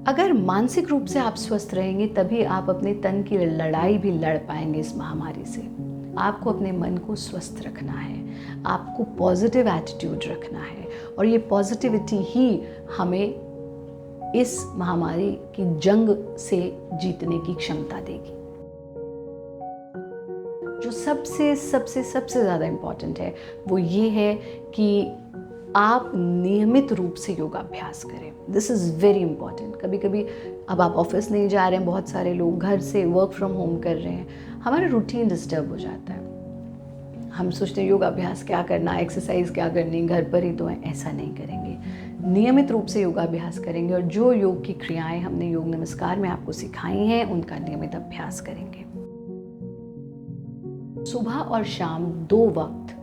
अगर मानसिक रूप से आप स्वस्थ रहेंगे तभी आप अपने तन की लड़ाई भी लड़ पाएंगे इस महामारी से। आपको अपने मन को स्वस्थ रखना है, आपको पॉजिटिव एटीट्यूड रखना है और ये पॉजिटिविटी ही हमें इस महामारी की जंग से जीतने की क्षमता देगी। जो सबसे सबसे सबसे ज़्यादा इम्पॉर्टेंट है वो ये है कि आप नियमित रूप से योगाभ्यास करें। This is very important. कभी कभी अब आप ऑफिस नहीं जा रहे हैं, बहुत सारे लोग घर से वर्क फ्रॉम होम कर रहे हैं, हमारा रूटीन डिस्टर्ब हो जाता है। हम सोचते हैं योगाभ्यास क्या करना, एक्सरसाइज क्या करनी, घर पर ही तो है। ऐसा नहीं करेंगे, नियमित रूप से योगाभ्यास करेंगे और जो योग की क्रियाएं हमने योग नमस्कार में आपको सिखाई हैं उनका नियमित अभ्यास करेंगे। सुबह और शाम 2 वक्त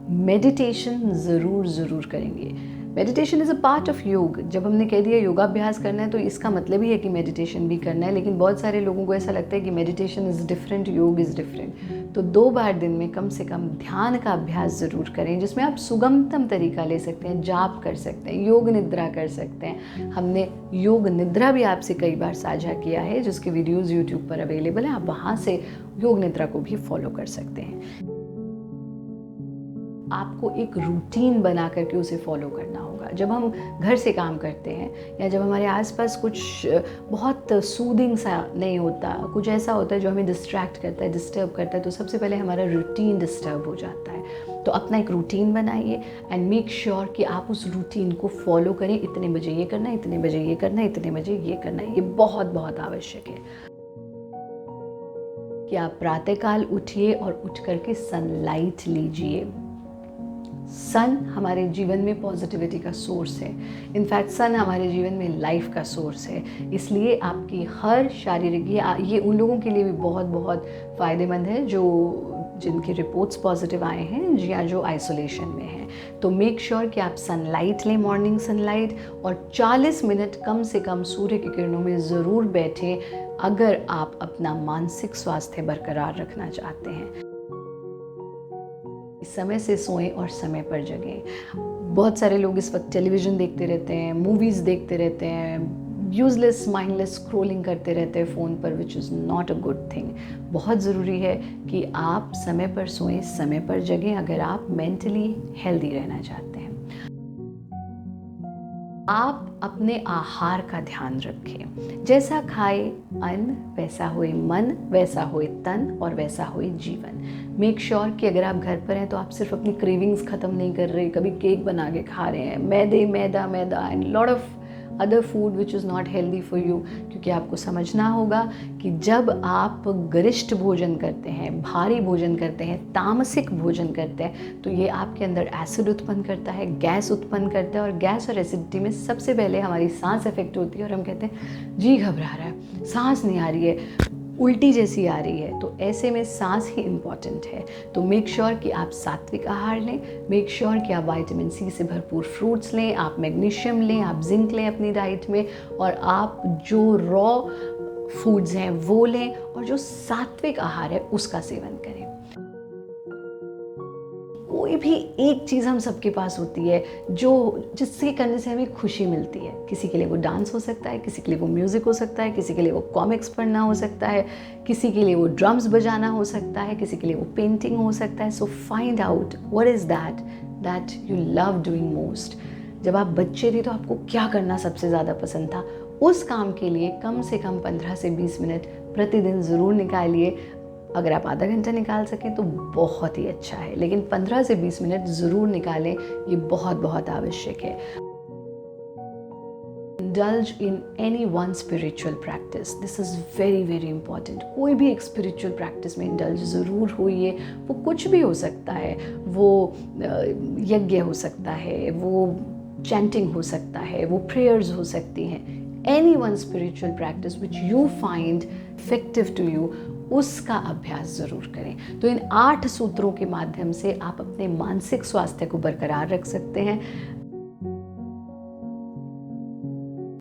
मेडिटेशन ज़रूर करेंगे। Meditation is a part of योग। जब हमने कह दिया योगाभ्यास करना है तो इसका मतलब ही है कि मेडिटेशन भी करना है, लेकिन बहुत सारे लोगों को ऐसा लगता है कि मेडिटेशन इज़ डिफरेंट, योग इज़ डिफरेंट। तो 2 बार दिन में कम से कम ध्यान का अभ्यास ज़रूर करें, जिसमें आप सुगमतम तरीका ले सकते हैं, जाप कर सकते हैं, योग निद्रा कर सकते हैं। हमने योग निद्रा भी आपसे कई बार साझा किया है, जिसके वीडियोज़ यूट्यूब पर अवेलेबल हैं। आप वहाँ से योग निद्रा को भी फॉलो कर सकते हैं। आपको एक रूटीन बना करके उसे फॉलो करना होगा। जब हम घर से काम करते हैं या जब हमारे आसपास कुछ बहुत सूदिंग सा नहीं होता, कुछ ऐसा होता है जो हमें डिस्ट्रैक्ट करता है, डिस्टर्ब करता है, तो सबसे पहले हमारा रूटीन डिस्टर्ब हो जाता है। तो अपना एक रूटीन बनाइए एंड मेक श्योर कि आप उस रूटीन को फॉलो करें। इतने बजे ये करना है, इतने बजे ये करना है, इतने बजे ये करना है। ये बहुत बहुत आवश्यक है कि आप प्रातःकाल उठिए और उठ करके सनलाइट लीजिए। सन हमारे जीवन में पॉजिटिविटी का सोर्स है। इनफैक्ट सन हमारे जीवन में लाइफ का सोर्स है। इसलिए आपकी हर शारीरिक, ये उन लोगों के लिए भी बहुत बहुत फ़ायदेमंद है जिनके रिपोर्ट्स पॉजिटिव आए हैं या जो आइसोलेशन में हैं। तो मेक श्योर कि आप सनलाइट लें, मॉर्निंग सनलाइट, और 40 मिनट कम से कम सूर्य की किरणों में ज़रूर बैठें अगर आप अपना मानसिक स्वास्थ्य बरकरार रखना चाहते हैं। समय से सोएं और समय पर जगें। बहुत सारे लोग इस वक्त टेलीविज़न देखते रहते हैं, मूवीज़ देखते रहते हैं, यूजलेस माइंडलेस स्क्रॉलिंग करते रहते हैं फ़ोन पर, विच is not a good thing. बहुत ज़रूरी है कि आप समय पर सोएं, समय पर जगें अगर आप मेंटली हेल्दी रहना चाहते हैं। आप अपने आहार का ध्यान रखें। जैसा खाए अन्न वैसा होए मन, वैसा होए तन और वैसा होए जीवन। मेक श्योर कि अगर आप घर पर हैं तो आप सिर्फ अपनी क्रेविंग्स ख़त्म नहीं कर रहे, कभी केक बना के खा रहे हैं, maida and lot of other food which is not healthy for you. क्योंकि आपको समझना होगा कि जब आप गरिष्ठ भोजन करते हैं, भारी भोजन करते हैं, तामसिक भोजन करते हैं, तो ये आपके अंदर एसिड उत्पन्न करता है, गैस उत्पन्न करता है, और गैस और एसिडिटी में सबसे पहले हमारी सांस इफेक्ट होती है और हम कहते हैं जी घबरा रहा है, सांस नहीं आ रही है, उल्टी जैसी आ रही है। तो ऐसे में सांस ही इम्पॉर्टेंट है। तो मेक श्योर कि आप सात्विक आहार लें, मेक श्योर कि आप विटामिन सी से भरपूर फ्रूट्स लें, आप मैग्नीशियम लें, आप जिंक लें अपनी डाइट में, और आप जो रॉ फूड्स हैं वो लें, और जो सात्विक आहार है उसका सेवन करें। कोई भी एक चीज़ हम सबके पास होती है जिससे करने से हमें खुशी मिलती है। किसी के लिए वो डांस हो सकता है, किसी के लिए वो म्यूज़िक हो सकता है, किसी के लिए वो कॉमिक्स पढ़ना हो सकता है, किसी के लिए वो ड्रम्स बजाना हो सकता है, किसी के लिए वो पेंटिंग हो सकता है। So find out what is that you love doing most. जब आप बच्चे थे तो आपको क्या करना सबसे ज़्यादा पसंद था? उस काम के लिए कम से कम 15 से 20 मिनट प्रतिदिन ज़रूर निकालिए। अगर आप आधा घंटा निकाल सकें तो बहुत ही अच्छा है, लेकिन 15 से 20 मिनट ज़रूर निकालें, ये बहुत बहुत आवश्यक है। Indulge in any one spiritual practice. This is very very important. कोई भी एक स्पिरिचुअल प्रैक्टिस में इंडल्ज ज़रूर होइए। वो कुछ भी हो सकता है, वो यज्ञ हो सकता है, वो चैंटिंग हो सकता है, वो प्रेयर्स हो सकती हैं। Any one spiritual practice which you find effective to you, उसका अभ्यास ज़रूर करें। तो इन 8 सूत्रों के माध्यम से आप अपने मानसिक स्वास्थ्य को बरकरार रख सकते हैं।